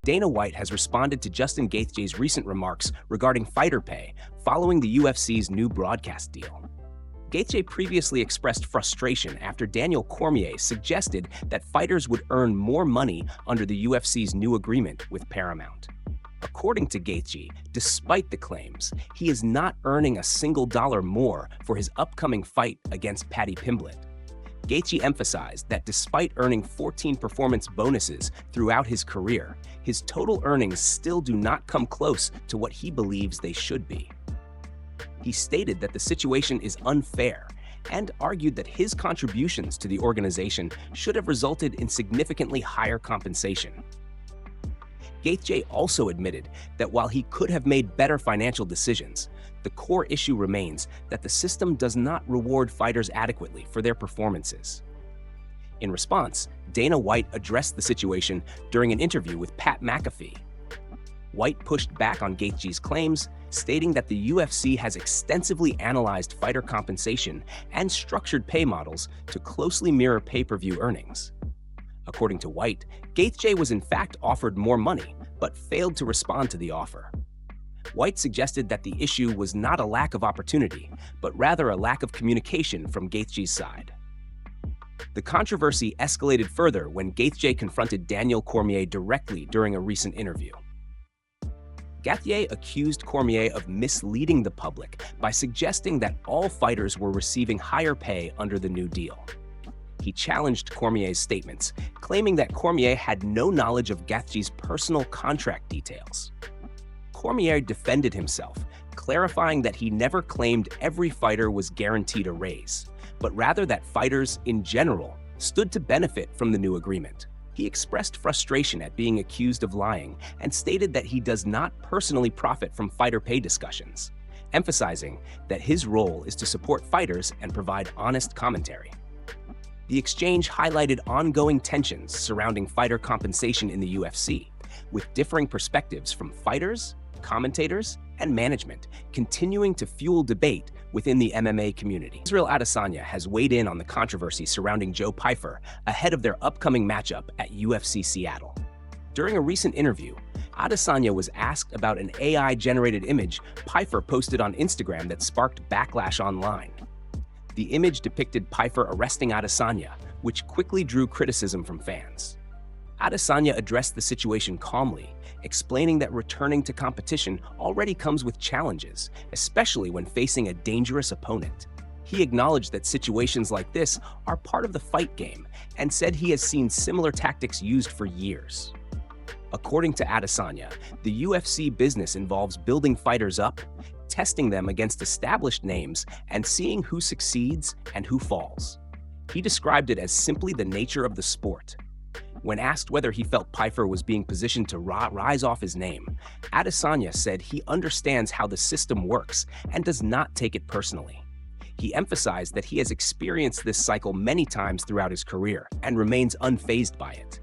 Dana White has responded to Justin Gaethje's recent remarks regarding fighter pay following the UFC's new broadcast deal. Gaethje previously expressed frustration after Daniel Cormier suggested that fighters would earn more money under the UFC's new agreement with Paramount. According to Gaethje, despite the claims, he is not earning a single dollar more for his upcoming fight against Paddy Pimblett. Gaethje emphasized that despite earning 14 performance bonuses throughout his career, his total earnings still do not come close to what he believes they should be. He stated that the situation is unfair and argued that his contributions to the organization should have resulted in significantly higher compensation. Gaethje also admitted that while he could have made better financial decisions, the core issue remains that the system does not reward fighters adequately for their performances. In response, Dana White addressed the situation during an interview with Pat McAfee. White pushed back on Gaethje's claims, stating that the UFC has extensively analyzed fighter compensation and structured pay models to closely mirror pay-per-view earnings. According to White, Gaethje was in fact offered more money, but failed to respond to the offer. White suggested that the issue was not a lack of opportunity, but rather a lack of communication from Gaethje's side. The controversy escalated further when Gaethje confronted Daniel Cormier directly during a recent interview. Gaethje accused Cormier of misleading the public by suggesting that all fighters were receiving higher pay under the new deal. He challenged Cormier's statements, claiming that Cormier had no knowledge of Gaethje's personal contract details. Cormier defended himself, clarifying that he never claimed every fighter was guaranteed a raise, but rather that fighters, in general, stood to benefit from the new agreement. He expressed frustration at being accused of lying and stated that he does not personally profit from fighter pay discussions, emphasizing that his role is to support fighters and provide honest commentary. The exchange highlighted ongoing tensions surrounding fighter compensation in the UFC, with differing perspectives from fighters, commentators, and management continuing to fuel debate within the MMA community. Israel Adesanya has weighed in on the controversy surrounding Joe Pyfer ahead of their upcoming matchup at UFC Seattle. During a recent interview, Adesanya was asked about an AI-generated image Pyfer posted on Instagram that sparked backlash online. The image depicted Pyfer arresting Adesanya, which quickly drew criticism from fans. Adesanya addressed the situation calmly, explaining that returning to competition already comes with challenges, especially when facing a dangerous opponent. He acknowledged that situations like this are part of the fight game and said he has seen similar tactics used for years. According to Adesanya, the UFC business involves building fighters up, testing them against established names, and seeing who succeeds and who falls. He described it as simply the nature of the sport. When asked whether he felt Pyfer was being positioned to rise off his name, Adesanya said he understands how the system works and does not take it personally. He emphasized that he has experienced this cycle many times throughout his career and remains unfazed by it.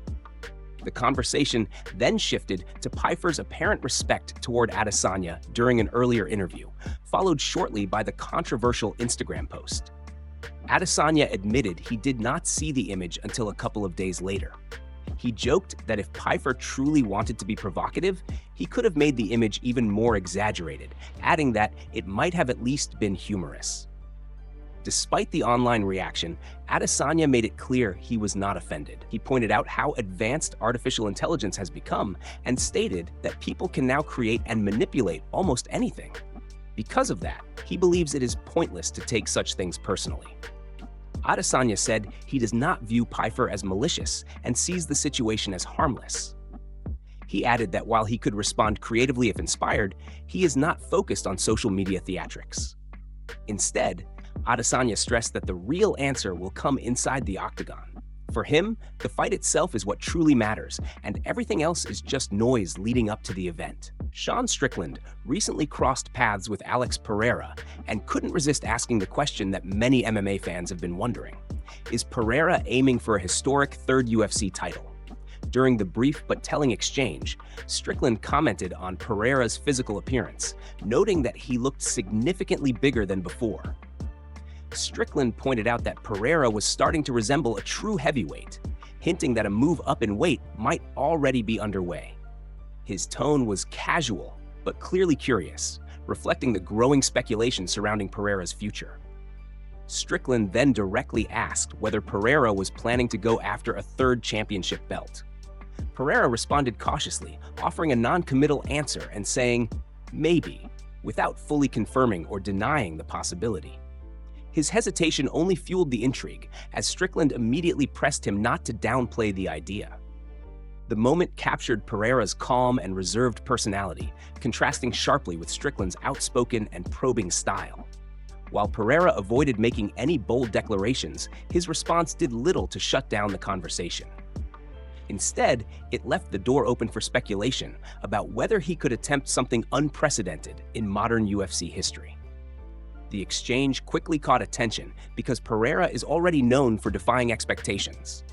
The conversation then shifted to Pyfer's apparent respect toward Adesanya during an earlier interview, followed shortly by the controversial Instagram post. Adesanya admitted he did not see the image until a couple of days later. He joked that if Pyfer truly wanted to be provocative, he could have made the image even more exaggerated, adding that it might have at least been humorous. Despite the online reaction, Adesanya made it clear he was not offended. He pointed out how advanced artificial intelligence has become and stated that people can now create and manipulate almost anything. Because of that, he believes it is pointless to take such things personally. Adesanya said he does not view Pyfer as malicious and sees the situation as harmless. He added that while he could respond creatively if inspired, he is not focused on social media theatrics. Instead, Adesanya stressed that the real answer will come inside the Octagon. For him, the fight itself is what truly matters, and everything else is just noise leading up to the event. Sean Strickland recently crossed paths with Alex Pereira and couldn't resist asking the question that many MMA fans have been wondering. Is Pereira aiming for a historic third UFC title? During the brief but telling exchange, Strickland commented on Pereira's physical appearance, noting that he looked significantly bigger than before. Strickland pointed out that Pereira was starting to resemble a true heavyweight, hinting that a move up in weight might already be underway. His tone was casual, but clearly curious, reflecting the growing speculation surrounding Pereira's future. Strickland then directly asked whether Pereira was planning to go after a third championship belt. Pereira responded cautiously, offering a non-committal answer and saying, "Maybe," without fully confirming or denying the possibility. His hesitation only fueled the intrigue, as Strickland immediately pressed him not to downplay the idea. The moment captured Pereira's calm and reserved personality, contrasting sharply with Strickland's outspoken and probing style. While Pereira avoided making any bold declarations, his response did little to shut down the conversation. Instead, it left the door open for speculation about whether he could attempt something unprecedented in modern UFC history. The exchange quickly caught attention because Pereira is already known for defying expectations.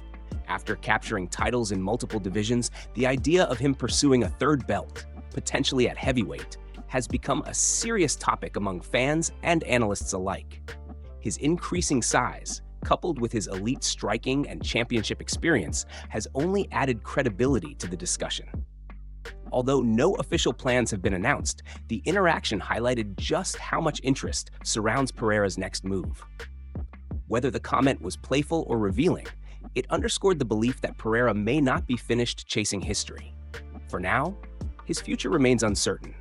After capturing titles in multiple divisions, the idea of him pursuing a third belt, potentially at heavyweight, has become a serious topic among fans and analysts alike. His increasing size, coupled with his elite striking and championship experience, has only added credibility to the discussion. Although no official plans have been announced, the interaction highlighted just how much interest surrounds Pereira's next move. Whether the comment was playful or revealing, it underscored the belief that Pereira may not be finished chasing history. For now, his future remains uncertain.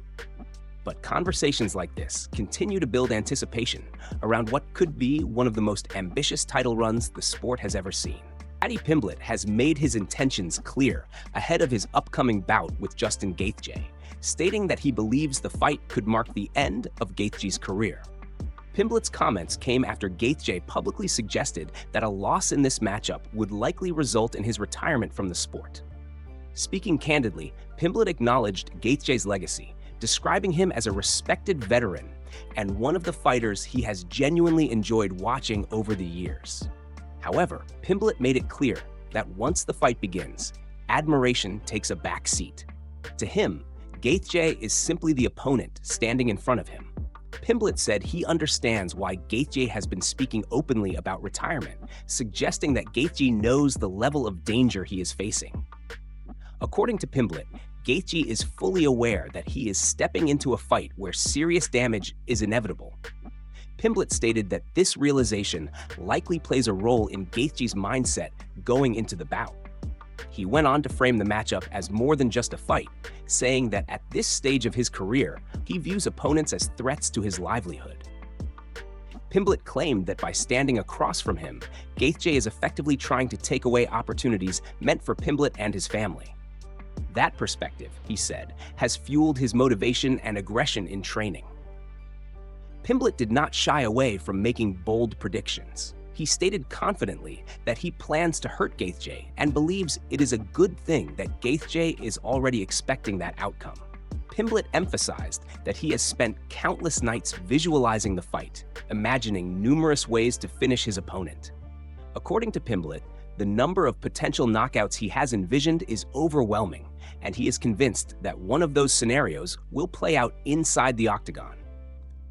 But conversations like this continue to build anticipation around what could be one of the most ambitious title runs the sport has ever seen. Paddy Pimblett has made his intentions clear ahead of his upcoming bout with Justin Gaethje, stating that he believes the fight could mark the end of Gaethje's career. Pimblett's comments came after Gaethje publicly suggested that a loss in this matchup would likely result in his retirement from the sport. Speaking candidly, Pimblett acknowledged Gaethje's legacy, describing him as a respected veteran and one of the fighters he has genuinely enjoyed watching over the years. However, Pimblett made it clear that once the fight begins, admiration takes a back seat. To him, Gaethje is simply the opponent standing in front of him. Pimblett said he understands why Gaethje has been speaking openly about retirement, suggesting that Gaethje knows the level of danger he is facing. According to Pimblett, Gaethje is fully aware that he is stepping into a fight where serious damage is inevitable. Pimblett stated that this realization likely plays a role in Gaethje's mindset going into the bout. He went on to frame the matchup as more than just a fight, saying that at this stage of his career, he views opponents as threats to his livelihood. Pimblett claimed that by standing across from him, Gaethje is effectively trying to take away opportunities meant for Pimblett and his family. That perspective, he said, has fueled his motivation and aggression in training. Pimblett did not shy away from making bold predictions. He stated confidently that he plans to hurt Gaethje and believes it is a good thing that Gaethje is already expecting that outcome. Pimblett emphasized that he has spent countless nights visualizing the fight, imagining numerous ways to finish his opponent. According to Pimblett, the number of potential knockouts he has envisioned is overwhelming, and he is convinced that one of those scenarios will play out inside the Octagon.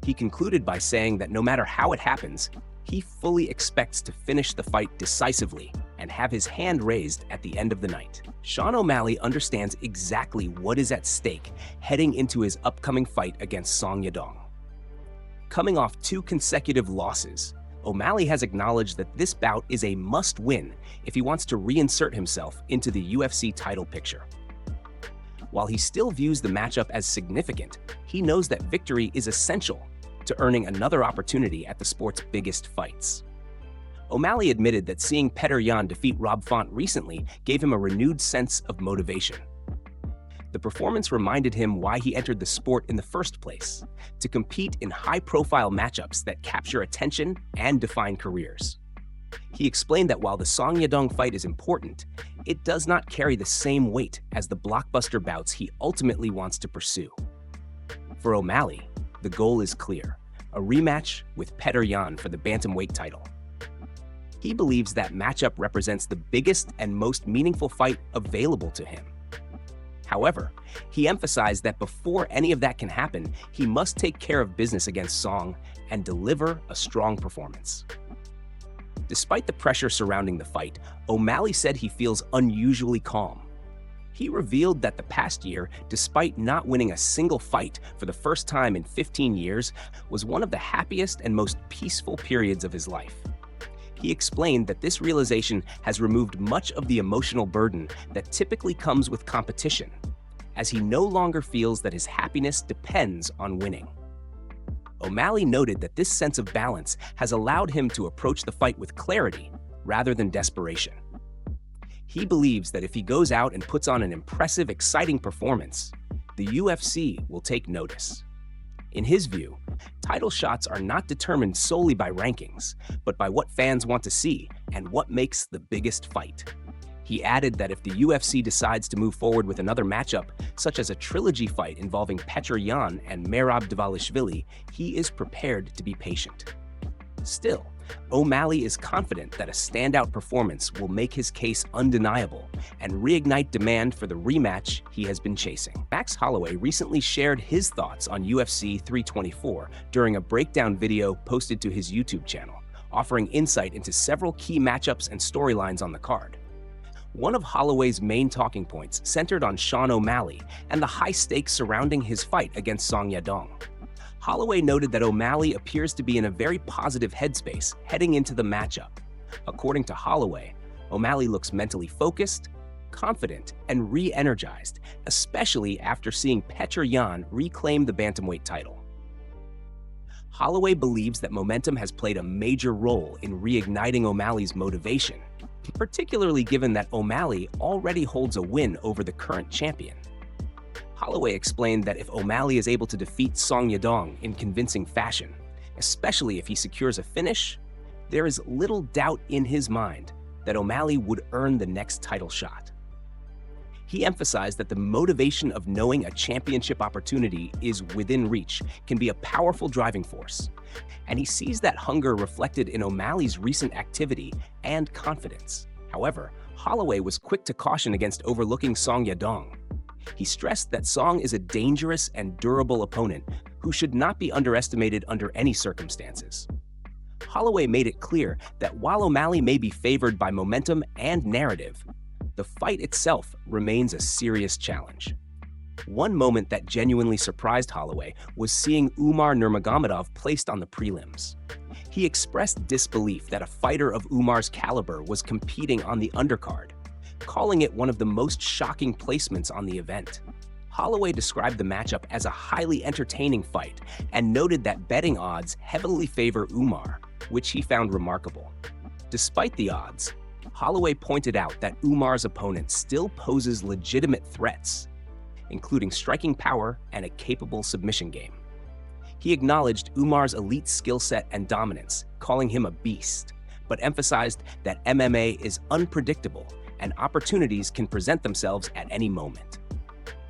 He concluded by saying that no matter how it happens, he fully expects to finish the fight decisively and have his hand raised at the end of the night. Sean O'Malley understands exactly what is at stake heading into his upcoming fight against Song Yadong. Coming off 2 consecutive losses, O'Malley has acknowledged that this bout is a must-win if he wants to reinsert himself into the UFC title picture. While he still views the matchup as significant, he knows that victory is essential to earning another opportunity at the sport's biggest fights. O'Malley admitted that seeing Pereira defeat Rob Font recently gave him a renewed sense of motivation. The performance reminded him why he entered the sport in the first place, to compete in high-profile matchups that capture attention and define careers. He explained that while the Song Yadong fight is important, it does not carry the same weight as the blockbuster bouts he ultimately wants to pursue. For O'Malley, the goal is clear: a rematch with Pereira for the bantamweight title. He believes that matchup represents the biggest and most meaningful fight available to him. However, he emphasized that before any of that can happen, he must take care of business against Song and deliver a strong performance. Despite the pressure surrounding the fight, O'Malley said he feels unusually calm. He revealed that the past year, despite not winning a single fight for the first time in 15 years, was one of the happiest and most peaceful periods of his life. He explained that this realization has removed much of the emotional burden that typically comes with competition, as he no longer feels that his happiness depends on winning. O'Malley noted that this sense of balance has allowed him to approach the fight with clarity rather than desperation. He believes that if he goes out and puts on an impressive, exciting performance, the UFC will take notice. In his view, title shots are not determined solely by rankings, but by what fans want to see and what makes the biggest fight. He added that if the UFC decides to move forward with another matchup, such as a trilogy fight involving Petr Yan and Merab Dvalishvili, he is prepared to be patient. Still, O'Malley is confident that a standout performance will make his case undeniable and reignite demand for the rematch he has been chasing. Max Holloway recently shared his thoughts on UFC 324 during a breakdown video posted to his YouTube channel, offering insight into several key matchups and storylines on the card. One of Holloway's main talking points centered on Sean O'Malley and the high stakes surrounding his fight against Song Yadong. Holloway noted that O'Malley appears to be in a very positive headspace heading into the matchup. According to Holloway, O'Malley looks mentally focused, confident, and re-energized, especially after seeing Petr Yan reclaim the bantamweight title. Holloway believes that momentum has played a major role in reigniting O'Malley's motivation, particularly given that O'Malley already holds a win over the current champion. Holloway explained that if O'Malley is able to defeat Song Yadong in convincing fashion, especially if he secures a finish, there is little doubt in his mind that O'Malley would earn the next title shot. He emphasized that the motivation of knowing a championship opportunity is within reach can be a powerful driving force, and he sees that hunger reflected in O'Malley's recent activity and confidence. However, Holloway was quick to caution against overlooking Song Yadong. He stressed that Song is a dangerous and durable opponent who should not be underestimated under any circumstances. Holloway made it clear that while O'Malley may be favored by momentum and narrative, the fight itself remains a serious challenge. One moment that genuinely surprised Holloway was seeing Umar Nurmagomedov placed on the prelims. He expressed disbelief that a fighter of Umar's caliber was competing on the undercard, calling it one of the most shocking placements on the event. Holloway described the matchup as a highly entertaining fight and noted that betting odds heavily favor Umar, which he found remarkable. Despite the odds, Holloway pointed out that Umar's opponent still poses legitimate threats, including striking power and a capable submission game. He acknowledged Umar's elite skill set and dominance, calling him a beast, but emphasized that MMA is unpredictable and opportunities can present themselves at any moment.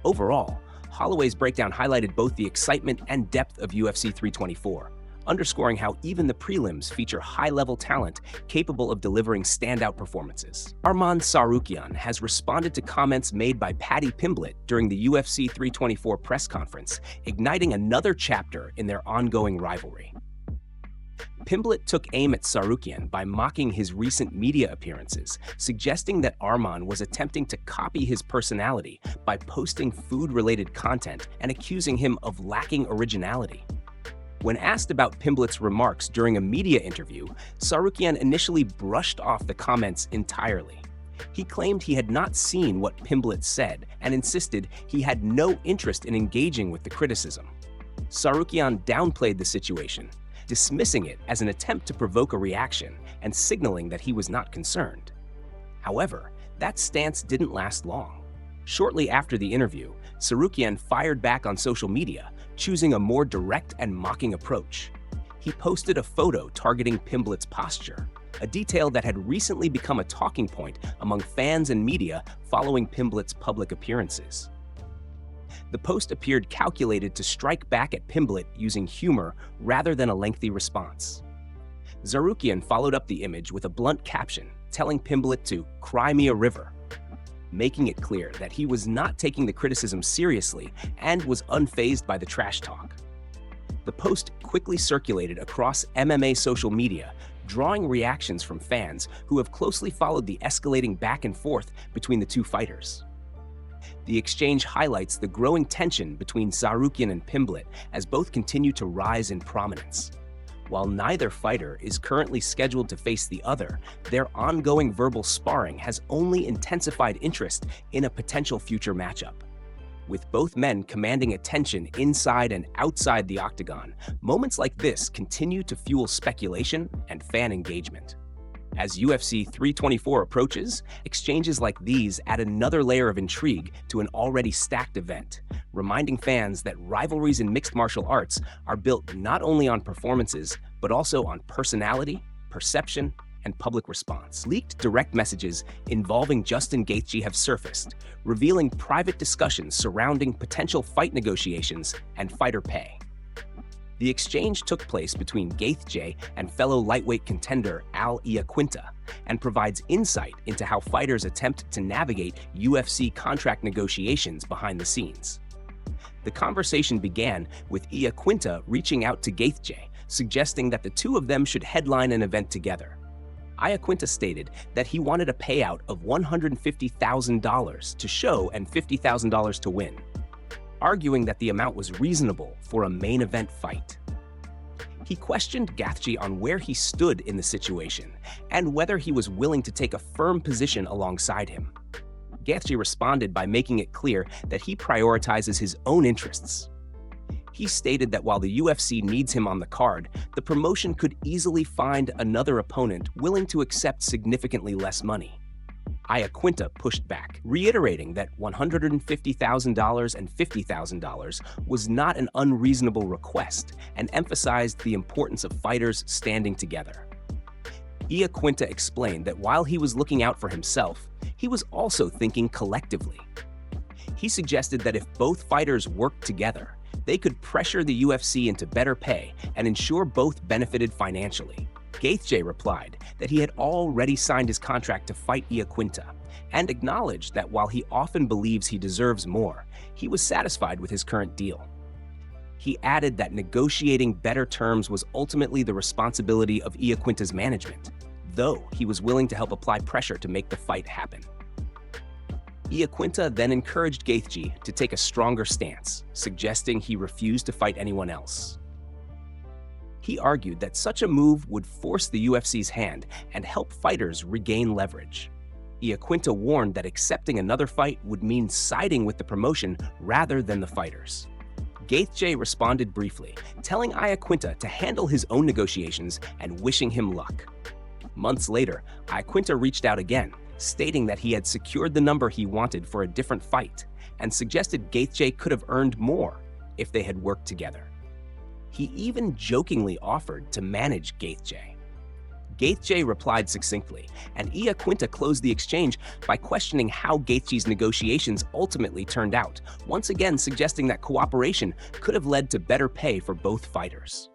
Overall, Holloway's breakdown highlighted both the excitement and depth of UFC 324, underscoring how even the prelims feature high-level talent capable of delivering standout performances. Arman Tsarukyan has responded to comments made by Paddy Pimblett during the UFC 324 press conference, igniting another chapter in their ongoing rivalry. Pimblett took aim at Tsarukyan by mocking his recent media appearances, suggesting that Arman was attempting to copy his personality by posting food-related content and accusing him of lacking originality. When asked about Pimblett's remarks during a media interview, Tsarukyan initially brushed off the comments entirely. He claimed he had not seen what Pimblett said and insisted he had no interest in engaging with the criticism. Tsarukyan downplayed the situation, dismissing it as an attempt to provoke a reaction and signaling that he was not concerned. However, that stance didn't last long. Shortly after the interview, Tsarukyan fired back on social media, choosing a more direct and mocking approach. He posted a photo targeting Pimblett's posture, a detail that had recently become a talking point among fans and media following Pimblett's public appearances. The post appeared calculated to strike back at Pimblett using humor rather than a lengthy response. Tsarukyan followed up the image with a blunt caption, telling Pimblett to "cry me a river," making it clear that he was not taking the criticism seriously and was unfazed by the trash talk. The post quickly circulated across MMA social media, drawing reactions from fans who have closely followed the escalating back and forth between the two fighters. The exchange highlights the growing tension between Tsarukyan and Pimblett as both continue to rise in prominence. While neither fighter is currently scheduled to face the other, their ongoing verbal sparring has only intensified interest in a potential future matchup. With both men commanding attention inside and outside the octagon, moments like this continue to fuel speculation and fan engagement. As UFC 324 approaches, exchanges like these add another layer of intrigue to an already stacked event, reminding fans that rivalries in mixed martial arts are built not only on performances, but also on personality, perception, and public response. Leaked direct messages involving Justin Gaethje have surfaced, revealing private discussions surrounding potential fight negotiations and fighter pay. The exchange took place between Gaethje and fellow lightweight contender Al Iaquinta and provides insight into how fighters attempt to navigate UFC contract negotiations behind the scenes. The conversation began with Iaquinta reaching out to Gaethje, suggesting that the two of them should headline an event together. Iaquinta stated that he wanted a payout of $150,000 to show and $50,000 to win, arguing that the amount was reasonable for a main event fight. He questioned Gaethje on where he stood in the situation and whether he was willing to take a firm position alongside him. Gaethje responded by making it clear that he prioritizes his own interests. He stated that while the UFC needs him on the card, the promotion could easily find another opponent willing to accept significantly less money. Iaquinta pushed back, reiterating that $150,000 and $50,000 was not an unreasonable request and emphasized the importance of fighters standing together. Iaquinta explained that while he was looking out for himself, he was also thinking collectively. He suggested that if both fighters worked together, they could pressure the UFC into better pay and ensure both benefited financially. Gaethje replied that he had already signed his contract to fight Iaquinta and acknowledged that while he often believes he deserves more, he was satisfied with his current deal. He added that negotiating better terms was ultimately the responsibility of Iaquinta's management, though he was willing to help apply pressure to make the fight happen. Iaquinta then encouraged Gaethje to take a stronger stance, suggesting he refused to fight anyone else. He argued that such a move would force the UFC's hand and help fighters regain leverage. Iaquinta warned that accepting another fight would mean siding with the promotion rather than the fighters. Gaethje responded briefly, telling Iaquinta to handle his own negotiations and wishing him luck. Months later, Iaquinta reached out again, stating that he had secured the number he wanted for a different fight and suggested Gaethje could have earned more if they had worked together. He even jokingly offered to manage Gaethje. Gaethje replied succinctly, and Iaquinta closed the exchange by questioning how Gaethje's negotiations ultimately turned out, once again suggesting that cooperation could have led to better pay for both fighters.